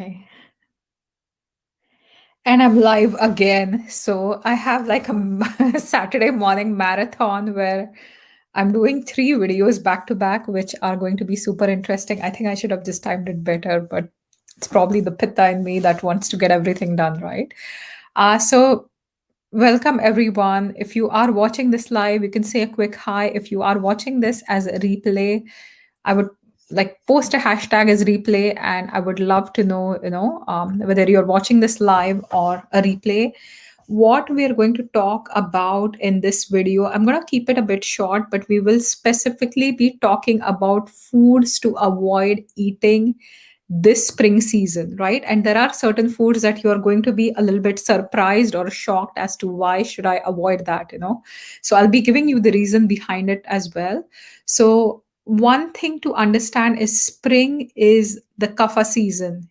Okay. And I'm live again. So I have like a Saturday morning marathon where I'm doing three videos back to back, which are going to be super interesting. I think I should have just timed it better, but it's probably the pitta in me that wants to get everything done, right? So welcome everyone. If you are watching this live, you can say a quick hi. If you are watching this as a replay, I would like post a hashtag as replay, and I would love to know, whether you're watching this live or a replay. What we are going to talk about in this video, I'm going to keep it a bit short, but we will specifically be talking about foods to avoid eating this spring season, right? And there are certain foods that you're going to be a little bit surprised or shocked as to why should I avoid that. So I'll be giving you the reason behind it as well. So one thing to understand is spring is the kapha season,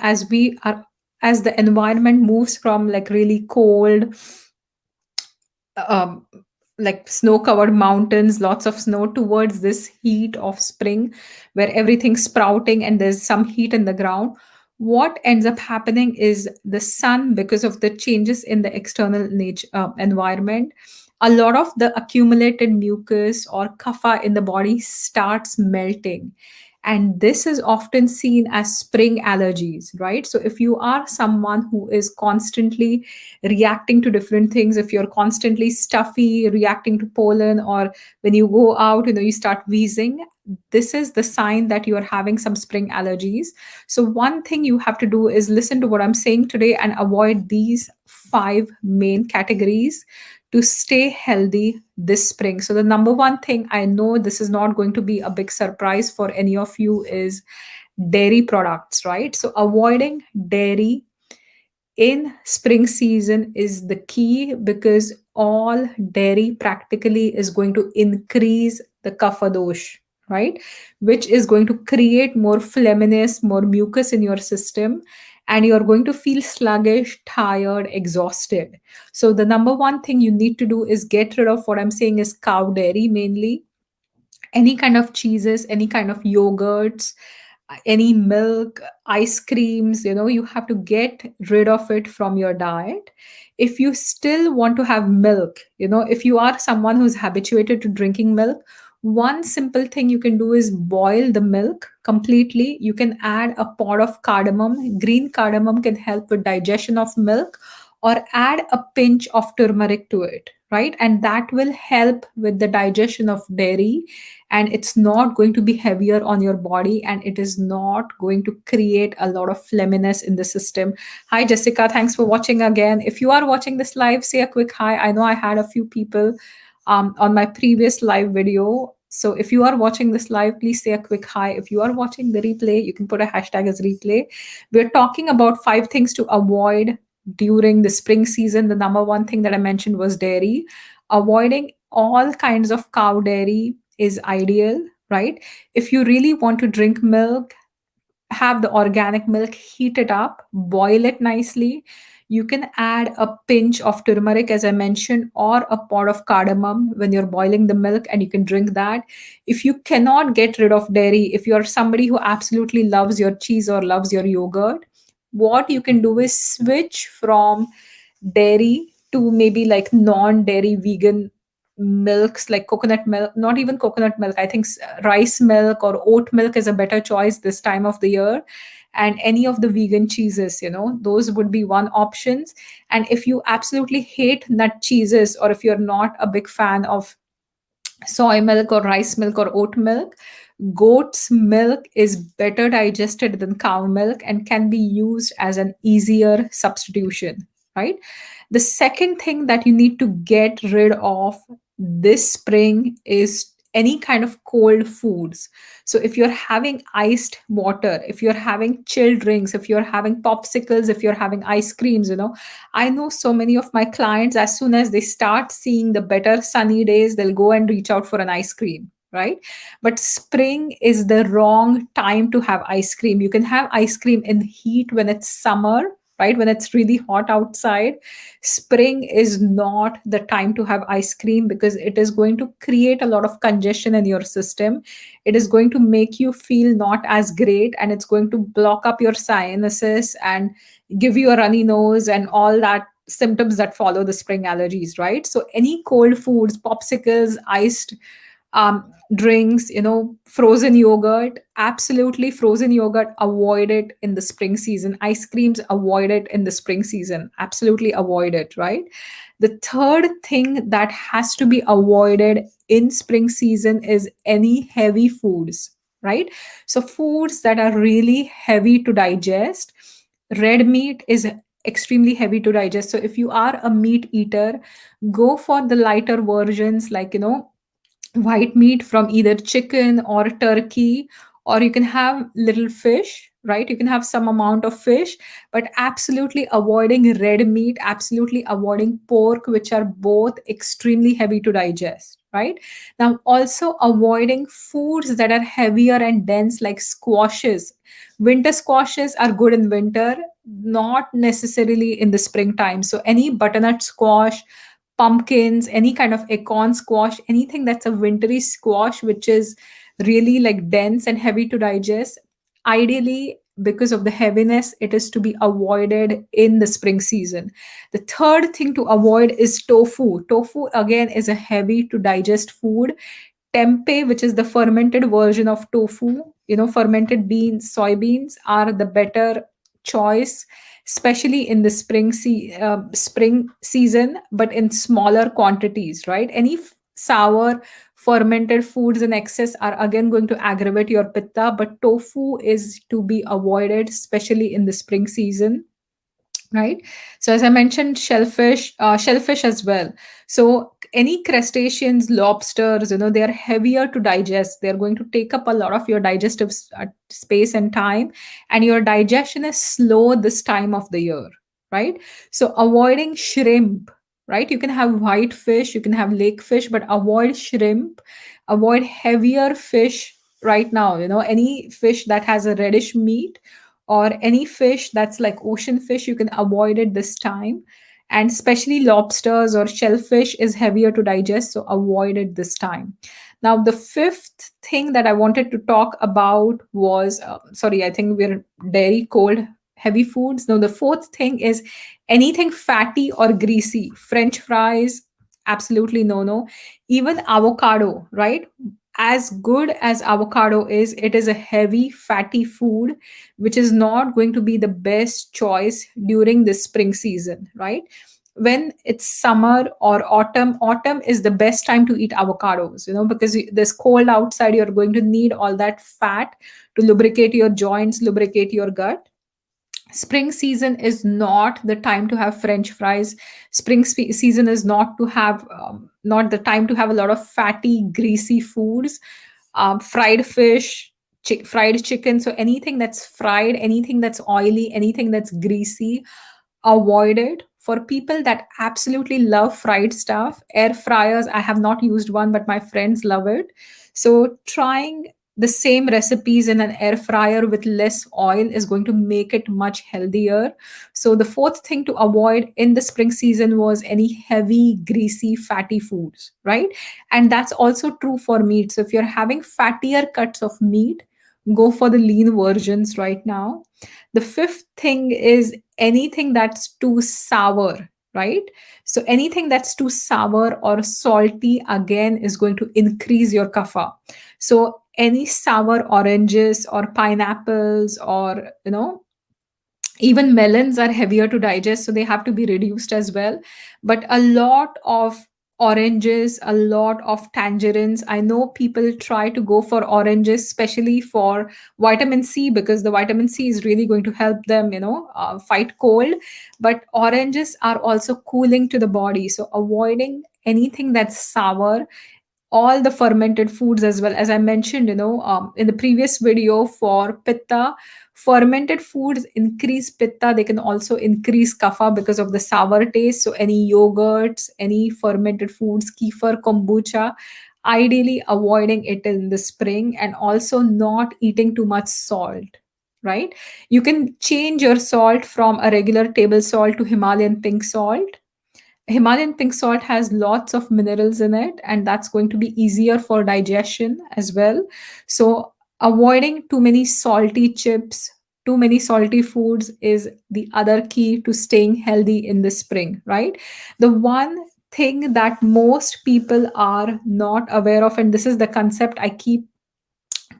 as the environment moves from like really cold, um, like snow covered mountains, lots of snow, towards this heat of spring where everything's sprouting and there's some heat in the ground. What ends up happening is the sun, because of the changes in the external nature environment, a lot of the accumulated mucus or kapha in the body starts melting, and this is often seen as spring allergies, right? So if you are someone who is constantly reacting to different things, if you're constantly stuffy, reacting to pollen, or when you go out, you start wheezing, this is the sign that you are having some spring allergies. So one thing you have to do is listen to what I'm saying today and avoid these five main categories to stay healthy this spring. So the number one thing, I know this is not going to be a big surprise for any of you, is dairy products, right? So avoiding dairy in spring season is the key, because all dairy practically is going to increase the kapha dosh, right? Which is going to create more phlegminess, more mucus in your system, and you're going to feel sluggish, tired, exhausted. So the number one thing you need to do is get rid of what I'm saying is cow dairy mainly, any kind of cheeses, any kind of yogurts, any milk, ice creams, you have to get rid of it from your diet. If you still want to have milk, if you are someone who's habituated to drinking milk, one simple thing you can do is boil the milk completely. You can add a pot of cardamom. Green cardamom can help with digestion of milk, or add a pinch of turmeric to it, right? And that will help with the digestion of dairy, and it's not going to be heavier on your body, and it is not going to create a lot of phlegminess in the system. Hi Jessica, thanks for watching again. If you are watching this live, say a quick hi. I know I had a few people on my previous live video. So if you are watching this live, please say a quick hi. If you are watching the replay, you can put a hashtag as replay. We're talking about five things to avoid during the spring season. The number one thing that I mentioned was dairy. Avoiding all kinds of cow dairy is ideal, right? If you really want to drink milk, have the organic milk, heat it up, boil it nicely. You can add a pinch of turmeric, as I mentioned, or a pot of cardamom when you're boiling the milk, and you can drink that. If you cannot get rid of dairy, if you're somebody who absolutely loves your cheese or loves your yogurt, what you can do is switch from dairy to maybe like non-dairy vegan milks, like coconut milk. Not even coconut milk, I think rice milk or oat milk is a better choice this time of the year. And any of the vegan cheeses, those would be one options. And if you absolutely hate nut cheeses, or if you're not a big fan of soy milk or rice milk or oat milk, goat's milk is better digested than cow milk and can be used as an easier substitution, right? The second thing that you need to get rid of this spring is any kind of cold foods. So if you're having iced water, if you're having chilled drinks, if you're having popsicles, if you're having ice creams, I know so many of my clients, as soon as they start seeing the better sunny days, they'll go and reach out for an ice cream, right? But spring is the wrong time to have ice cream. You can have ice cream in heat when it's summer, right? When it's really hot outside, spring is not the time to have ice cream, because it is going to create a lot of congestion in your system. It is going to make you feel not as great, and it's going to block up your sinuses and give you a runny nose and all that symptoms that follow the spring allergies, right? So any cold foods, popsicles, iced drinks, frozen yogurt, absolutely frozen yogurt, avoid it in the spring season. Ice creams, avoid it in the spring season. Absolutely avoid it, right? The third thing that has to be avoided in spring season is any heavy foods, right? So foods that are really heavy to digest. Red meat is extremely heavy to digest. So if you are a meat eater, go for the lighter versions, like, white meat from either chicken or turkey, or you can have little fish, right? You can have some amount of fish, but absolutely avoiding red meat, absolutely avoiding pork, which are both extremely heavy to digest, right? Now also avoiding foods that are heavier and dense, like squashes. Winter squashes are good in winter, not necessarily in the springtime. So any butternut squash, pumpkins, any kind of acorn squash, anything that's a wintry squash, which is really like dense and heavy to digest. Ideally, because of the heaviness, it is to be avoided in the spring season. The third thing to avoid is tofu. Tofu, again, is a heavy to digest food. Tempeh, which is the fermented version of tofu, fermented beans, soybeans are the better choice, especially in the spring season, but in smaller quantities, right? Any sour fermented foods in excess are again going to aggravate your pitta, but tofu is to be avoided, especially in the spring season, right? So as I mentioned, shellfish as well. So any crustaceans, lobsters, they are heavier to digest. They're going to take up a lot of your digestive space and time, and your digestion is slow this time of the year, right? So avoiding shrimp, right? You can have white fish, you can have lake fish, but avoid shrimp, avoid heavier fish right now. Any fish that has a reddish meat, or any fish that's like ocean fish, you can avoid it this time. And especially lobsters or shellfish is heavier to digest, so avoid it this time. Now the fifth thing that I wanted to talk about was, sorry, I think we're dairy, cold, heavy foods. Now the fourth thing is anything fatty or greasy. French fries, absolutely no, no. Even avocado, right? As good as avocado is, it is a heavy fatty food, which is not going to be the best choice during the spring season, right? When it's summer or autumn is the best time to eat avocados, because there's cold outside, you're going to need all that fat to lubricate your joints, lubricate your gut. Spring season is not the time to have french fries. Season is not to have not the time to have a lot of fatty greasy foods, fried fish, fried chicken. So anything that's fried, anything that's oily, anything that's greasy, avoid it. For people that absolutely love fried stuff, air fryers, I have not used one, but my friends love it. So trying the same recipes in an air fryer with less oil is going to make it much healthier. So the fourth thing to avoid in the spring season was any heavy greasy fatty foods, right? And that's also true for meat. So if you're having fattier cuts of meat, go for the lean versions right now. The fifth thing is anything that's too sour, right? So anything that's too sour or salty, again, is going to increase your kapha. So any sour oranges or pineapples, or even melons are heavier to digest, so they have to be reduced as well. But a lot of oranges, a lot of tangerines, I know people try to go for oranges, especially for vitamin C, because the vitamin C is really going to help them, fight cold. But oranges are also cooling to the body, so avoiding anything that's sour, all the fermented foods as well. As I mentioned, in the previous video, for pitta, fermented foods increase pitta. They can also increase kapha because of the sour taste. So any yogurts, any fermented foods, kefir, kombucha, ideally avoiding it in the spring, and also not eating too much salt, right? You can change your salt from a regular table salt to Himalayan pink salt. Himalayan pink salt has lots of minerals in it, and that's going to be easier for digestion as well. So, avoiding too many salty chips, too many salty foods is the other key to staying healthy in the spring, right? The one thing that most people are not aware of, and this is the concept I keep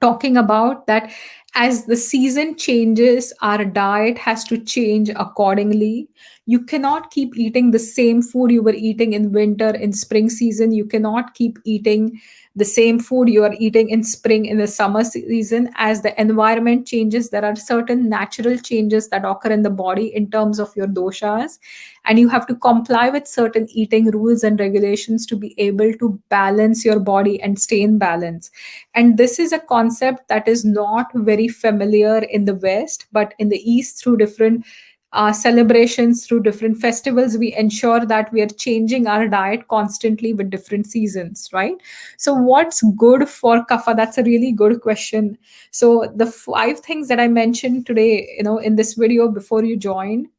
talking about, that as the season changes, our diet has to change accordingly. You cannot keep eating the same food you were eating in winter, in spring season. You cannot keep eating the same food you are eating in spring, in the summer season. As the environment changes, there are certain natural changes that occur in the body in terms of your doshas, and you have to comply with certain eating rules and regulations to be able to balance your body and stay in balance. And this is a concept that is not very familiar in the West, but in the East, through different celebrations, through different festivals, we ensure that we are changing our diet constantly with different seasons, right? So, what's good for kapha? That's a really good question. So, the five things that I mentioned today, in this video before you joined,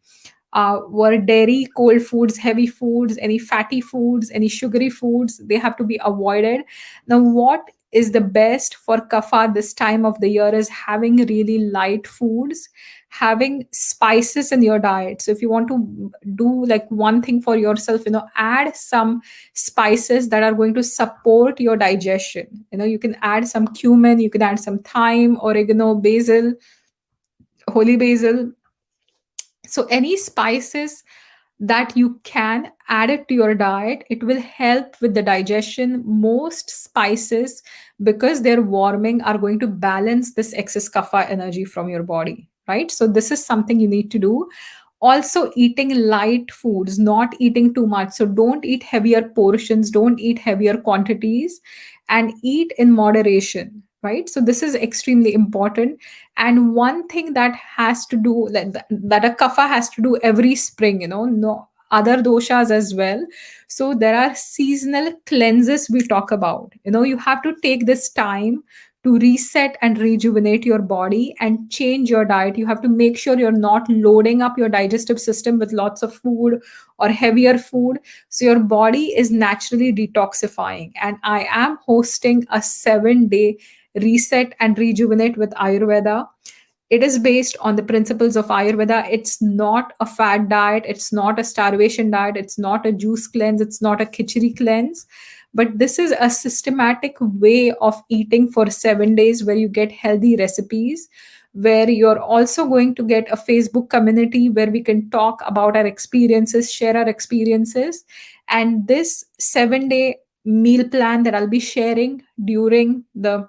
were dairy, cold foods, heavy foods, any fatty foods, any sugary foods, they have to be avoided. Now, what is the best for kapha this time of the year is having really light foods, having spices in your diet. So if you want to do like one thing for yourself, add some spices that are going to support your digestion. You can add some cumin, you can add some thyme, oregano, basil, holy basil. So any spices that you can add it to your diet, it will help with the digestion. Most spices, because they're warming, are going to balance this excess kapha energy from your body, right? So this is something you need to do. Also, eating light foods, not eating too much. So don't eat heavier portions, don't eat heavier quantities, and eat in moderation, right? So this is extremely important. And one thing that has to do, that a kapha has to do every spring, no other doshas as well. So there are seasonal cleanses we talk about. You have to take this time to reset and rejuvenate your body and change your diet. You have to make sure you're not loading up your digestive system with lots of food or heavier food. So your body is naturally detoxifying. And I am hosting a 7-day reset and rejuvenate with Ayurveda. It is based on the principles of Ayurveda. It's not a fad diet, it's not a starvation diet, it's not a juice cleanse, it's not a khichari cleanse. But this is a systematic way of eating for 7 days where you get healthy recipes, where you're also going to get a Facebook community where we can talk about our experiences, share our experiences. And this 7-day meal plan that I'll be sharing during the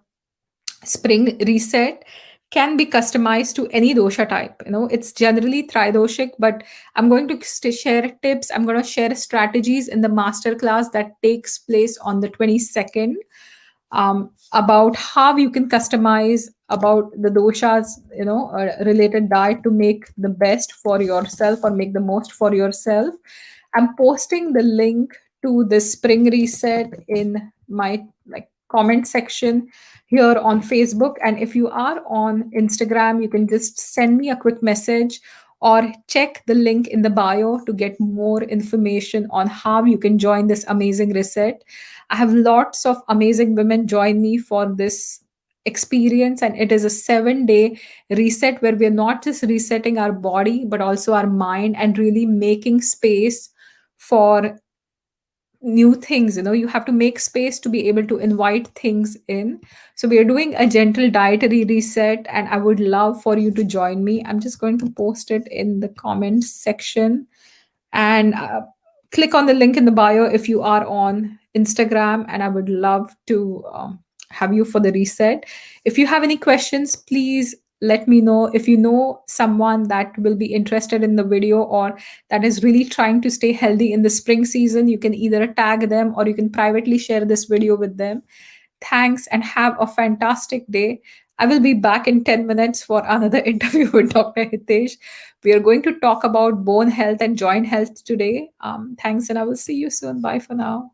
spring reset can be customized to any dosha type. It's generally tridoshic, but I'm going to share tips, I'm going to share strategies in the masterclass that takes place on the 22nd, about how you can customize about the doshas, related diet to make the best for yourself or make the most for yourself. I'm posting the link to the spring reset in my comment section here on Facebook. And if you are on Instagram, you can just send me a quick message or check the link in the bio to get more information on how you can join this amazing reset. I have lots of amazing women join me for this experience, and it is a 7-day reset where we're not just resetting our body but also our mind and really making space for new things. You have to make space to be able to invite things in. So we are doing a gentle dietary reset, and I would love for you to join me. I'm just going to post it in the comments section, and click on the link in the bio if you are on Instagram, and I would love to have you for the reset. If you have any questions, please let me know. If you know someone that will be interested in the video or that is really trying to stay healthy in the spring season, you can either tag them or you can privately share this video with them. Thanks and have a fantastic day. I will be back in 10 minutes for another interview with Dr. Hitesh. We are going to talk about bone health and joint health today. Thanks, and I will see you soon. Bye for now.